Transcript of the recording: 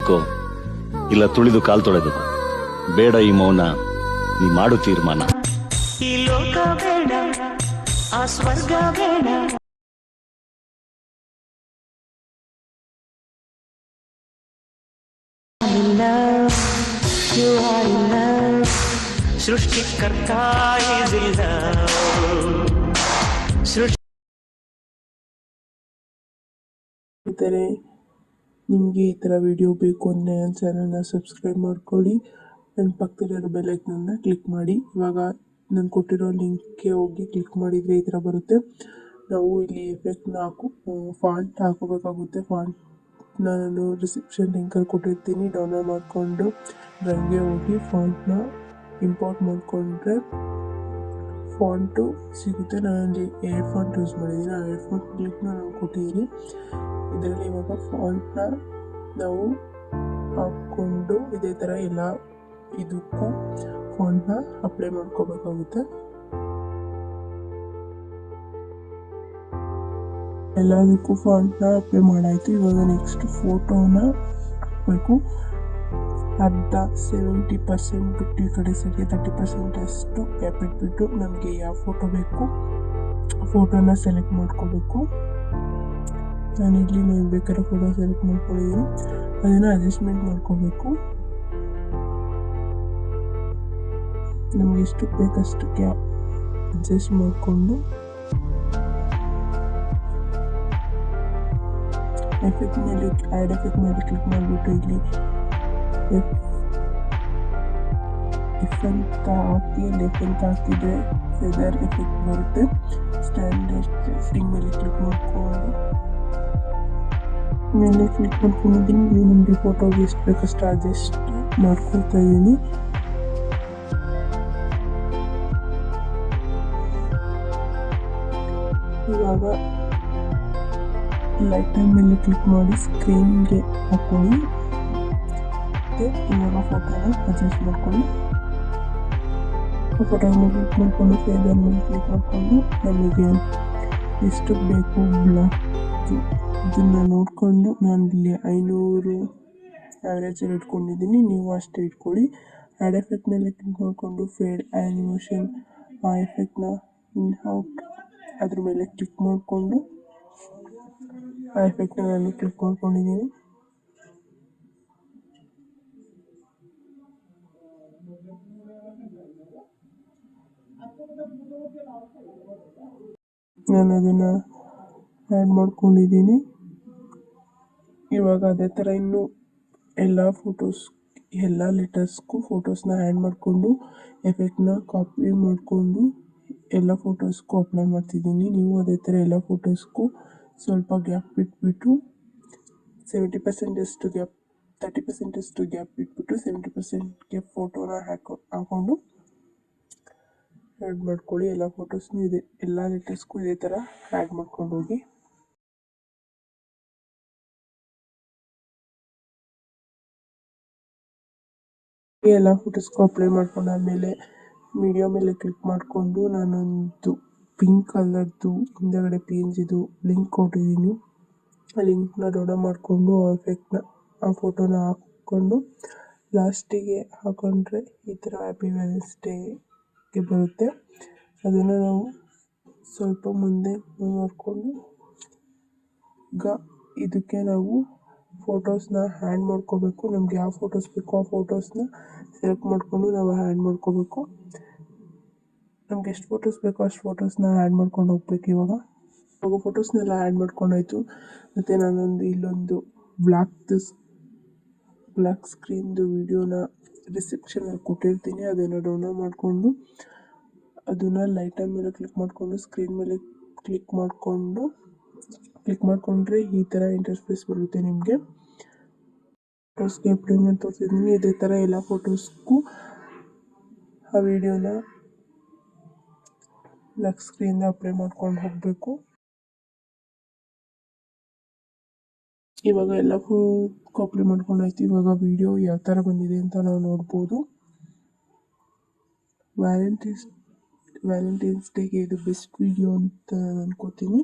ಬದುಕೋ ಇಲ್ಲ ತುಳಿದು ಕಾಲ್ ತೊಳೆದುಕೋ, ಬೇಡ ಈ ಮೌನ, ನೀ ಮಾಡು ತೀರ್ಮಾನ. ಈ ಲೋಕ ಬೇಡ, ಆ ಸ್ವರ್ಗ ಬೇಡ. You are in love. ಸೃಷ್ಟಿಕರ್ತ is in love. ಇದ್ದರೆ ನಿಮಗೆ ಈ ಥರ ವಿಡಿಯೋ ಬೇಕು ಅಂದರೆ ನನ್ನ ಚಾನಲ್ನ ಸಬ್ಸ್ಕ್ರೈಬ್ ಮಾಡ್ಕೊಳ್ಳಿ, ನನ್ನ ಪಕ್ಕದಲ್ಲಿರೋ ಬೆಲ್ ಐಕನ್ನ ಕ್ಲಿಕ್ ಮಾಡಿ. ಇವಾಗ ನಾನು ಕೊಟ್ಟಿರೋ ಲಿಂಕ್ಗೆ ಹೋಗಿ ಕ್ಲಿಕ್ ಮಾಡಿದರೆ ಈ ಥರ ಬರುತ್ತೆ. ನಾವು ಇಲ್ಲಿ ಎಫೆಕ್ಟ್ನ ಫಾಂಟ್ ಹಾಕೋಬೇಕಾಗುತ್ತೆ. ಫಾಂಟ್ ನಾನು ಡಿಸ್ಕ್ರಿಪ್ಷನ್ ಲಿಂಕಲ್ಲಿ ಕೊಟ್ಟಿರ್ತೀನಿ, ಡೌನ್ಲೋಡ್ ಮಾಡಿಕೊಂಡು ಡ್ರೈವ್ಗೆ ಹೋಗಿ ಫಾಂಟ್ನ ಇಂಪೋರ್ಟ್ ಮಾಡಿಕೊಂಡ್ರೆ ಫಾಂಟು ಸಿಗುತ್ತೆ. ನಾನಲ್ಲಿ ಏರ್ ಫಾಂಟ್ ಯೂಸ್ ಮಾಡಿದ್ದೀನಿ, ಆ ಏರ್ ಫಾಂಟ್ ಲಿಂಕ್ನ ನಾನು ಕೊಟ್ಟಿದ್ದೀನಿ. ಇದರಲ್ಲಿ ಇವಾಗ ಫಾಂಟ್ನ ನಾವು ಹಾಕ್ಕೊಂಡು ಇದೇ ಥರ ಎಲ್ಲ ಇದಕ್ಕೂ ಫಾಂಟ್ನ ಅಪ್ಲೈ ಮಾಡ್ಕೋಬೇಕಾಗುತ್ತೆ. ಎಲ್ಲದಕ್ಕೂ ಫಾಂಟ್ನ ಅಪ್ಲೈ ಮಾಡಾಯಿತು. ಇವಾಗ ನೆಕ್ಸ್ಟ್ ಫೋಟೋನ ಹಾಕಬೇಕು. ಅರ್ಧ 70% ಬಿಟ್ಟು ಈ ಕಡೆ ಸರಿ 30% ಅಷ್ಟು ಗ್ಯಾಪ್ ಇಟ್ಬಿಟ್ಟು ನಮಗೆ ಯಾವ ಫೋಟೋ ಬೇಕು ಆ ಫೋಟೋನ ಸೆಲೆಕ್ಟ್ ಮಾಡ್ಕೋಬೇಕು. ನಾನಿಲ್ಲಿ ನೀವು ಬೇಕಾದ್ರೆ ಫೋಟೋ ಸೆಲೆಕ್ಟ್ ಮಾಡ್ಕೊಂಡಿದ್ದೀನಿ, ಅದನ್ನು ಅಡ್ಜಸ್ಟ್ಮೆಂಟ್ ಮಾಡ್ಕೋಬೇಕು. ನಮಗೆ ಎಷ್ಟು ಬೇಕಷ್ಟಕ್ಕೆ ಅಡ್ಜಸ್ಟ್ ಮಾಡಿಕೊಂಡು ಎಫೆಕ್ಟ್ ಮೇಲೆ ಆ್ಯಡ್ ಎಫೆಕ್ಟ್ ಮೇಲೆ ಕ್ಲಿಕ್ ಮಾಡಿಬಿಟ್ಟು ಇಲ್ಲಿ ಎಫ್ ಅಂತ ಹಾಕಿ ಲೆಫ್ಟ್ ಅಂತ ಹಾಕಿದರೆ ಫೆದರ್ ಎಫೆಕ್ಟ್ ಬರುತ್ತೆ. ಸ್ಟ್ಯಾಂಡರ್ಡ್ ಸೆಟ್ಟಿಂಗ್ ಮೇಲೆ ಕ್ಲಿಕ್ ಮಾಡ್ಕೊಂಡಿದ್ದೀನಿ. ಇಲ್ಲಿ ನಿಮಗೆ ಫೋಟೋಗೆ ಎಷ್ಟು ಬೇಕಷ್ಟು ಅಡ್ಜಸ್ಟ್ ಮಾಡ್ಕೊಳ್ತಾ ಇದ್ದೀನಿ. ಇವಾಗ ಲೈಟ್ ಟೈಮ್ ಮೇಲೆ ಕ್ಲಿಕ್ ಮಾಡಿ ಸ್ಕ್ರೀನ್ಗೆ ಹಾಕ್ಕೊಳ್ಳಿ. ಇವಾಗ ಫೋಟೋನ ಅಡ್ಜಸ್ಟ್ ಮಾಡ್ಕೊಳ್ಳಿ. ಫೋಟೋ ಮೇಲೆ ಕ್ಲಿಕ್ ಮಾಡಿಕೊಂಡು ಫೇದರ್ ಮೇಲೆ ಕ್ಲಿಕ್ ಮಾಡಿಕೊಂಡು ನಮಗೆ ಎಷ್ಟು ಬೇಕು ಬ್ಲಾಕ್ ಇದನ್ನು ನೋಡಿಕೊಂಡು ನಾನು ಇಲ್ಲಿ 500 ಆ್ಯಾವ್ರೇಜಲ್ಲಿ ಇಟ್ಕೊಂಡಿದ್ದೀನಿ, ನೀವು ಅಷ್ಟೇ ಇಟ್ಕೊಳ್ಳಿ. ಆ್ಯಡ್ ಎಫೆಕ್ಟ್ ಮೇಲೆ ಕ್ಲಿಕ್ ಮಾಡಿಕೊಂಡು ಫೇಡ್ ಆ್ಯನಿಮೇಷನ್ ಆ ಎಫೆಕ್ಟ್ನ ಇನ್ ಔಟ್ ಅದ್ರ ಮೇಲೆ ಕ್ಲಿಕ್ ಮಾಡಿಕೊಂಡು ಆ ಎಫೆಕ್ಟ್ನ ನಾನು ಕ್ಲಿಕ್ ಮಾಡ್ಕೊಂಡಿದ್ದೀನಿ. ನಾನು ಅದನ್ನು ಆ್ಯಡ್ ಮಾಡ್ಕೊಂಡಿದ್ದೀನಿ. ಇವಾಗ ಅದೇ ಥರ ಇನ್ನು ಎಲ್ಲ ಲೆಟರ್ಸ್ಗೂ ಫೋಟೋಸ್ನ ಆ್ಯಡ್ ಮಾಡಿಕೊಂಡು ಎಫೆಕ್ಟ್ನ ಕಾಪಿ ಮಾಡಿಕೊಂಡು ಎಲ್ಲ ಫೋಟೋಸ್ಗೂ ಅಪ್ಲೈ ಮಾಡ್ತಿದ್ದೀನಿ. ನೀವು ಅದೇ ಥರ ಎಲ್ಲ ಫೋಟೋಸ್ಗೂ ಸ್ವಲ್ಪ ಗ್ಯಾಪ್ ಬಿಟ್ಬಿಟ್ಟು 70% ಗ್ಯಾಪ್ 30% ಗ್ಯಾಪ್ ಬಿಟ್ಬಿಟ್ಟು 70% ಫೋಟೋನ ಹಾಕ್ಕೊಂಡು ಆ್ಯಡ್ ಮಾಡ್ಕೊಳ್ಳಿ. ಎಲ್ಲ ಫೋಟೋಸ್ನೂ ಎಲ್ಲ ಲೆಟರ್ಸ್ಗೂ ಇದೇ ಥರ ಆ್ಯಡ್ ಮಾಡ್ಕೊಂಡು ಹೋಗಿ. ಎಲ್ಲ ಫೋಟೋಸ್ಗೂ ಅಪ್ಲೈ ಮಾಡ್ಕೊಂಡಾದ್ಮೇಲೆ ಮೀಡಿಯಾ ಮೇಲೆ ಕ್ಲಿಕ್ ಮಾಡಿಕೊಂಡು ನಾನೊಂದು ಪಿಂಕ್ ಕಲರ್ದು ಹಿಂದೆಗಡೆ PNGದು ಲಿಂಕ್ ಕೊಟ್ಟಿದ್ದೀನಿ. ಆ ಲಿಂಕ್ನ ಡೌನ್ಲೋಡ್ ಮಾಡಿಕೊಂಡು ಆ ಫೋಟೋನ ಹಾಕ್ಕೊಂಡು ಲಾಸ್ಟಿಗೆ ಹಾಕೊಂಡ್ರೆ ಈ ಥರ ಹ್ಯಾಪಿ ವ್ಯಾಲೆಂಟೈನ್ಸ್ ಡೇಗೆ ಬರುತ್ತೆ. ಅದನ್ನು ನಾವು ಸ್ವಲ್ಪ ಮುಂದೆ ಮಾಡಿಕೊಂಡು ಈಗ ಇದಕ್ಕೆ ನಾವು ಫೋಟೋಸ್ನ ಆ್ಯಡ್ ಮಾಡ್ಕೋಬೇಕು. ನಮ್ಗೆ ಯಾವ ಫೋಟೋಸ್ ಬೇಕೋ ಆ ಫೋಟೋಸ್ನ ಸೆಲೆಕ್ಟ್ ಮಾಡಿಕೊಂಡು ನಾವು ಆ್ಯಡ್ ಮಾಡ್ಕೋಬೇಕು. ನಮ್ಗೆ ಎಷ್ಟು ಫೋಟೋಸ್ ಬೇಕೋ ಅಷ್ಟು ಫೋಟೋಸ್ನ ಆ್ಯಡ್ ಮಾಡ್ಕೊಂಡು ಹೋಗ್ಬೇಕು. ಇವಾಗ ಫೋಟೋಸ್ನೆಲ್ಲ ಆ್ಯಡ್ ಮಾಡ್ಕೊಂಡಾಯಿತು. ಮತ್ತು ನಾನೊಂದು ಇಲ್ಲೊಂದು ಬ್ಲ್ಯಾಕ್ ಸ್ಕ್ರೀನ್ದು ವಿಡಿಯೋನ ಡಿಸ್ಕ್ರಿಪ್ಷನಲ್ಲಿ ಕೊಟ್ಟಿರ್ತೀನಿ, ಅದನ್ನು ಡೌನ್ಲೋಡ್ ಮಾಡಿಕೊಂಡು ಅದನ್ನು ಲೈಟರ್ ಮೇಲೆ ಕ್ಲಿಕ್ ಮಾಡಿಕೊಂಡು ಸ್ಕ್ರೀನ್ ಮೇಲೆ ಕ್ಲಿಕ್ ಮಾಡಿಕೊಂಡ್ರೆ ಈ ಥರ ಇಂಟರ್ಫೇಸ್ ಬರುತ್ತೆ ನಿಮಗೆ. ಫೋಟೋಸ್ಗೆ ಅಪ್ಲೈ ಮಾಡಿ ತೋರಿಸಿದ್ದೀನಿ. ಇದೇ ಥರ ಎಲ್ಲ ಫೋಟೋಸ್ಗೂ ಆ ವಿಡಿಯೋನ ಬ್ಲ್ಯಾಕ್ ಸ್ಕ್ರೀನ್ ಅಪ್ಲೈ ಮಾಡ್ಕೊಂಡು ಹೋಗಬೇಕು. ಇವಾಗ ಎಲ್ಲ ಕಾಪಿ ಮಾಡ್ಕೊಂಡಾಯ್ತು. ಇವಾಗ ವಿಡಿಯೋ ಯಾವ ಥರ ಬಂದಿದೆ ಅಂತ ನಾವು ನೋಡ್ಬೋದು. ವ್ಯಾಲೆಂಟೈನ್ಸ್ ಡೇಗೆ ಇದು ಬೆಸ್ಟ್ ವಿಡಿಯೋ ಅಂತ ನಾನು ಅನ್ಕೋತೀನಿ.